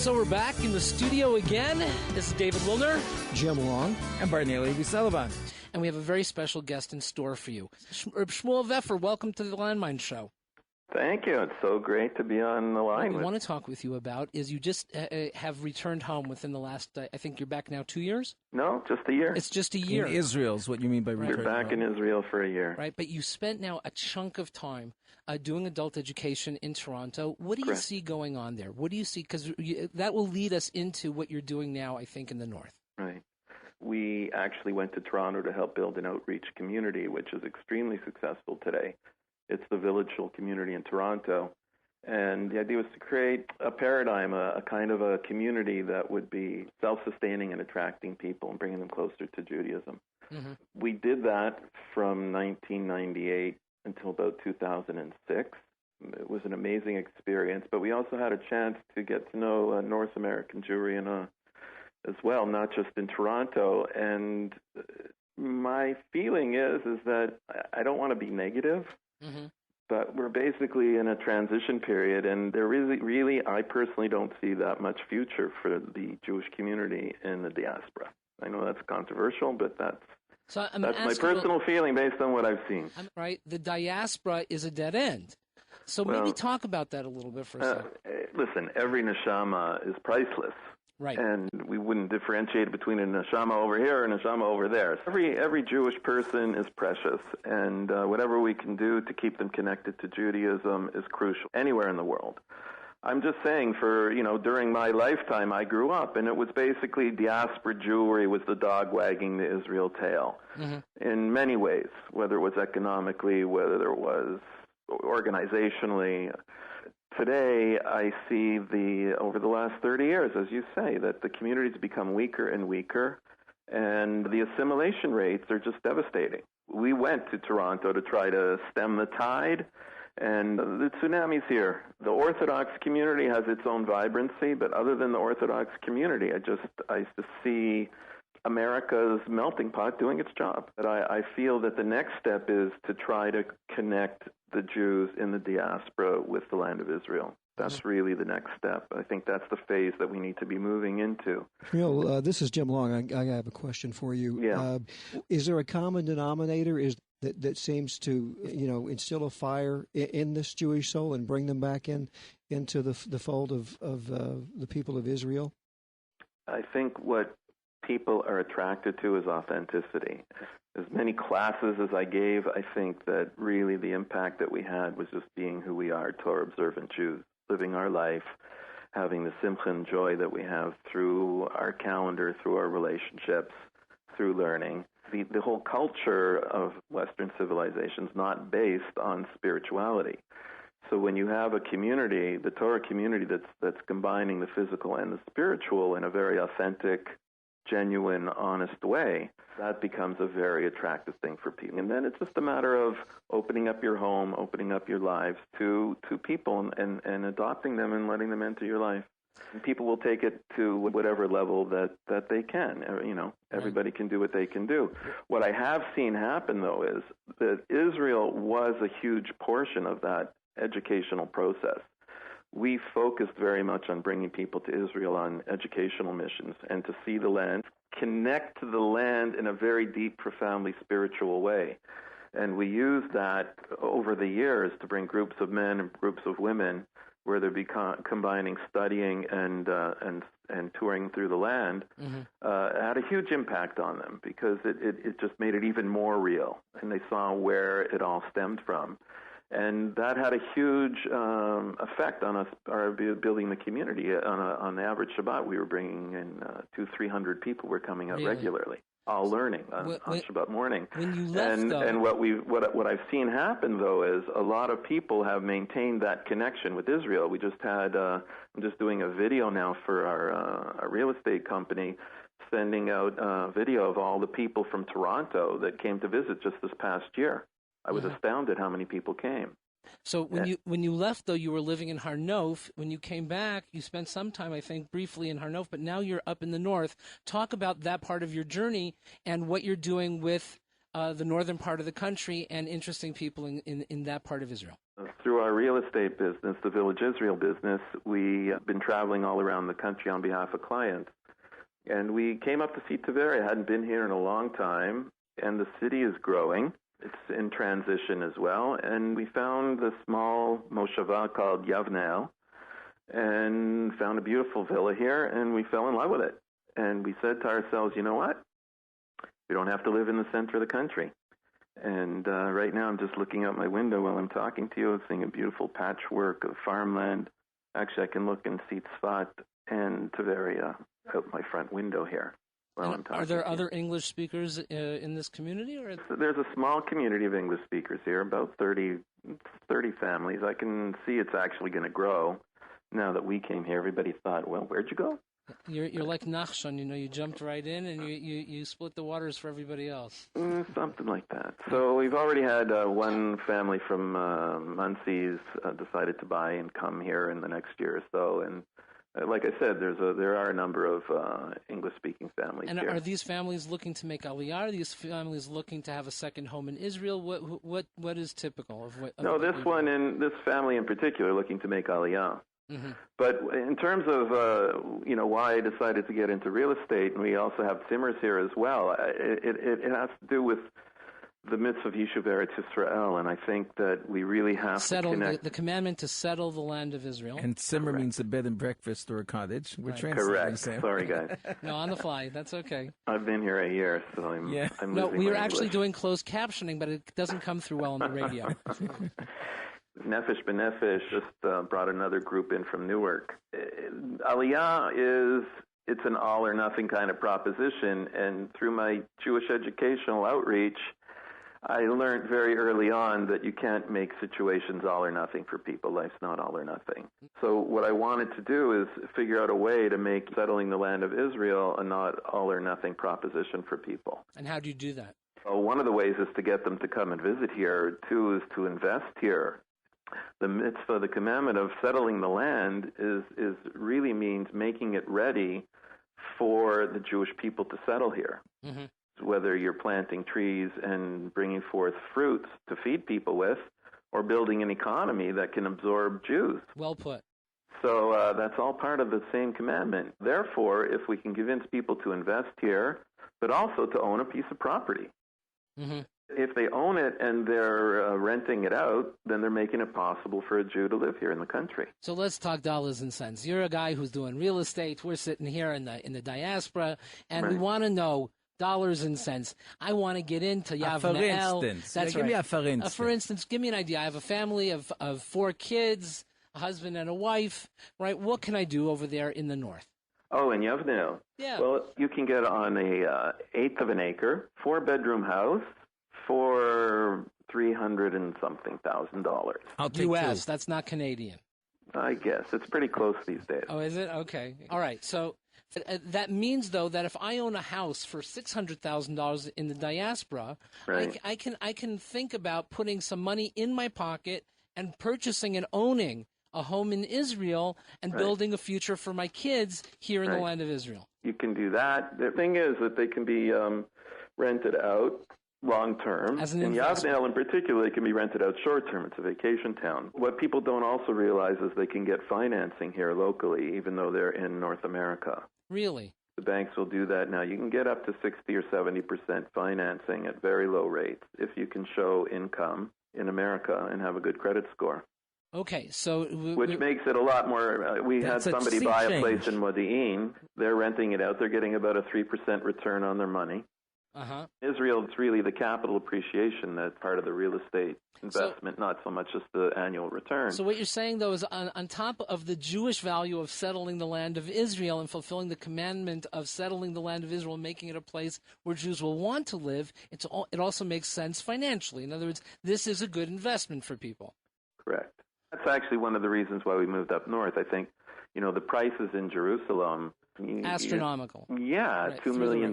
So we're back in the studio again. This is David Wilner. Jim Long. And Barney Levy Sullivan. And we have a very special guest in store for you. Rabbi Shmuel Veffer, welcome to the LandMinds show. Thank you. It's so great to be on the line. What we want to talk with you about is you just have returned home within the last, I think you're back now 2 years? No, just a year. It's just a year. In Israel is what you mean by returning You're back home. in Israel for a year. Right, but you spent now a chunk of time doing adult education in Toronto. What do you Correct. see going on there? What do you see? Because that will lead us into what you're doing now, I think, in the north. Right. We actually went to Toronto to help build an outreach community, which is extremely successful today. It's the Village Hill community in Toronto. And the idea was to create a paradigm, a kind of a community that would be self-sustaining and attracting people and bringing them closer to Judaism. Mm-hmm. We did that from 1998 until about 2006. It was an amazing experience, but we also had a chance to get to know North American Jewry as well, not just in Toronto. And my feeling is that I don't want to be negative, Mm-hmm. but we're basically in a transition period, and there really, I personally don't see that much future for the Jewish community in the diaspora. I know that's controversial, but that's my personal feeling based on what I've seen. Right, the diaspora is a dead end. So maybe talk about that a little bit for a second. Listen, every neshama is priceless. Right. And we wouldn't differentiate between a neshama over here and a neshama over there. Every Jewish person is precious, and whatever we can do to keep them connected to Judaism is crucial anywhere in the world. I'm just saying, during my lifetime, I grew up, and it was basically Diaspora Jewry was the dog wagging the Israel tail in many ways, whether it was economically, whether it was organizationally. Today, I see over the last 30 years, as you say, that the community's become weaker and weaker, and the assimilation rates are just devastating. We went to Toronto to try to stem the tide, and the tsunami's here. The Orthodox community has its own vibrancy, but other than the Orthodox community, I just see America's melting pot doing its job. But I feel that the next step is to try to connect the Jews in the diaspora with the land of Israel. That's really the next step. I think that's the phase that we need to be moving into. This is Jim Long. I have a question for you. Yeah. Is there a common denominator that seems to instill a fire in this Jewish soul and bring them back into the fold of the people of Israel? I think what people are attracted to is authenticity. As many classes as I gave, I think that really the impact that we had was just being who we are, Torah-observant Jews, living our life, having the simcha and joy that we have through our calendar, through our relationships, through learning. The whole culture of Western civilization is not based on spirituality. So when you have a community, the Torah community that's combining the physical and the spiritual in a very authentic, genuine, honest way, that becomes a very attractive thing for people. And then it's just a matter of opening up your home, opening up your lives to people and adopting them and letting them into your life. And people will take it to whatever level that they can. Everybody can do what they can do. What I have seen happen, though, is that Israel was a huge portion of that educational process. We focused very much on bringing people to Israel on educational missions and to see the land, connect to the land in a very deep, profoundly spiritual way. And we used that over the years to bring groups of men and groups of women where they're combining studying and touring through the land, had a huge impact on them because it just made it even more real. And they saw where it all stemmed from. And that had a huge effect on us, our building the community. On the average Shabbat, we were bringing in 200-300 people were coming out regularly, all learning on Shabbat morning. When you left, and what I've seen happen, though, is a lot of people have maintained that connection with Israel. We just had, I'm just doing a video now for our real estate company, sending out a video of all the people from Toronto that came to visit just this past year. I was astounded how many people came. So when you left, though, you were living in Har Nof. When you came back, you spent some time, I think, briefly in Har Nof, but now you're up in the north. Talk about that part of your journey and what you're doing with the northern part of the country and interesting people in that part of Israel? Through our real estate business, the Village Israel business, we've been traveling all around the country on behalf of clients. And we came up to see Tveria. I hadn't been here in a long time, and the city is growing. It's in transition as well. And we found a small moshava called Yavne'el and found a beautiful villa here, and we fell in love with it. And we said to ourselves, you know what? We don't have to live in the center of the country. And right now I'm just looking out my window while I'm talking to you, seeing a beautiful patchwork of farmland. Actually, I can look and see Tzfat and Tveria out my front window here while I'm talking. Are there other English speakers in this community? Or there's a small community of English speakers here, about 30 families. I can see it's actually going to grow. Now that we came here, everybody thought, well, where'd you go? You're like Nachshon, you jumped right in and you split the waters for everybody else. Something like that. So we've already had one family from Munsey's decided to buy and come here in the next year or so. And like I said, there are a number of English-speaking families and here. And are these families looking to make Aliyah? Are these families looking to have a second home in Israel? What is typical of what? No, this family in particular looking to make Aliyah. Mm-hmm. But in terms of why I decided to get into real estate, and we also have Zimmers here as well, it has to do with the mitzvah of Yishuv Eretz Yisrael, and I think that we really have to connect. The commandment to settle the land of Israel. And Zimmer means a bed and breakfast or a cottage. We're translating. Correct. Sam. Sorry, guys. No, on the fly. That's okay. I've been here a year, so I'm no, we are actually English. Doing closed captioning, but it doesn't come through well on the radio. Nefesh B'Nefesh just brought another group in from Newark. Aliyah it's an all or nothing kind of proposition, and through my Jewish educational outreach, I learned very early on that you can't make situations all or nothing for people. Life's not all or nothing. So what I wanted to do is figure out a way to make settling the land of Israel a not all or nothing proposition for people. And how do you do that? Well, one of the ways is to get them to come and visit here. Two is to invest here. The mitzvah, the commandment of settling the land is really means making it ready for the Jewish people to settle here. Mm-hmm. Whether you're planting trees and bringing forth fruits to feed people with, or building an economy that can absorb Jews. Well put. So that's all part of the same commandment. Therefore, if we can convince people to invest here, but also to own a piece of property. Mm-hmm. If they own it and they're renting it out, then they're making it possible for a Jew to live here in the country. So let's talk dollars and cents. You're a guy who's doing real estate. We're sitting here in the diaspora, and we want to know dollars and cents. I want to get into Yavne'el. For instance. That's Give right. me a for instance. For instance, give me an idea. I have a family of 4 kids, a husband and a wife, right? What can I do over there in the north? Oh, in Yavne'el? Yeah. Well, you can get on a eighth of an acre, 4-bedroom house, for $300 and something thousand. I'll take U.S., two. That's not Canadian. I guess. It's pretty close these days. Oh, is it? Okay. All right. So that means, though, that if I own a house for $600,000 in the diaspora, right. I can think about putting some money in my pocket and purchasing and owning a home in Israel and building a future for my kids here in the land of Israel. You can do that. The thing is that they can be rented out long-term. In Yavne'el in particular, they can be rented out short-term. It's a vacation town. What people don't also realize is they can get financing here locally, even though they're in North America. Really? The banks will do that now. You can get up to 60 or 70% financing at very low rates if you can show income in America and have a good credit score. Okay, so... Which makes it a lot more... we had somebody buy a place in Modi'in. They're renting it out. They're getting about a 3% return on their money. Uh-huh. Israel, it's really the capital appreciation that's part of the real estate investment, not so much just the annual return. So what you're saying, though, is on top of the Jewish value of settling the land of Israel and fulfilling the commandment of settling the land of Israel and making it a place where Jews will want to live, it also makes sense financially. In other words, this is a good investment for people. Correct. That's actually one of the reasons why we moved up north. I think, the prices in Jerusalem... astronomical. Right, $2 million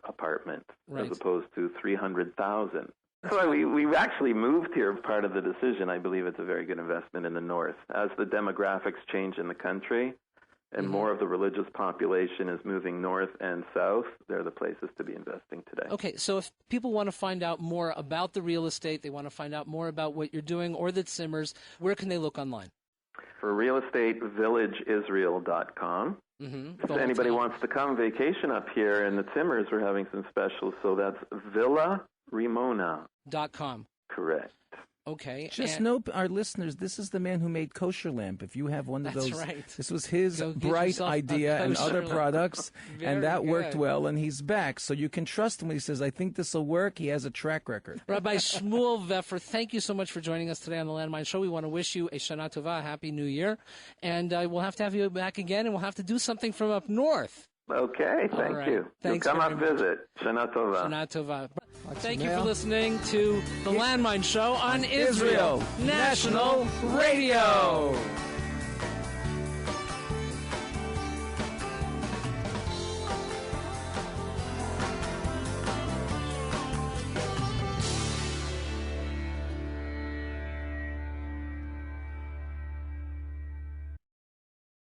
apartment as opposed to $300,000. That's why we've actually moved here. Part of the decision, I believe it's a very good investment in the north. As the demographics change in the country, and more of the religious population is moving north and south, they're the places to be investing today. Okay, so if people want to find out more about the real estate, they want to find out more about what you're doing or the Zimmers, where can they look online? For real estate, villageisrael.com. If anybody wants to come vacation up here in the Zimmers, we're having some specials, so that's villarimona.com. Correct. Okay. Just note, our listeners, this is the man who made Kosher Lamp. If you have one of those, right. This was his bright idea and other products, and that worked well, and he's back. So you can trust him when he says, I think this will work. He has a track record. Rabbi Shmuel Veffer, thank you so much for joining us today on the LandMinds Show. We want to wish you a Shana Tova, a Happy New Year, and we'll have to have you back again, and we'll have to do something from up north. Okay, thank you. Thanks. You'll come up visit. Shana Tova. Shana Tova. Thank you for listening to the LandMinds Show on Israel National Radio.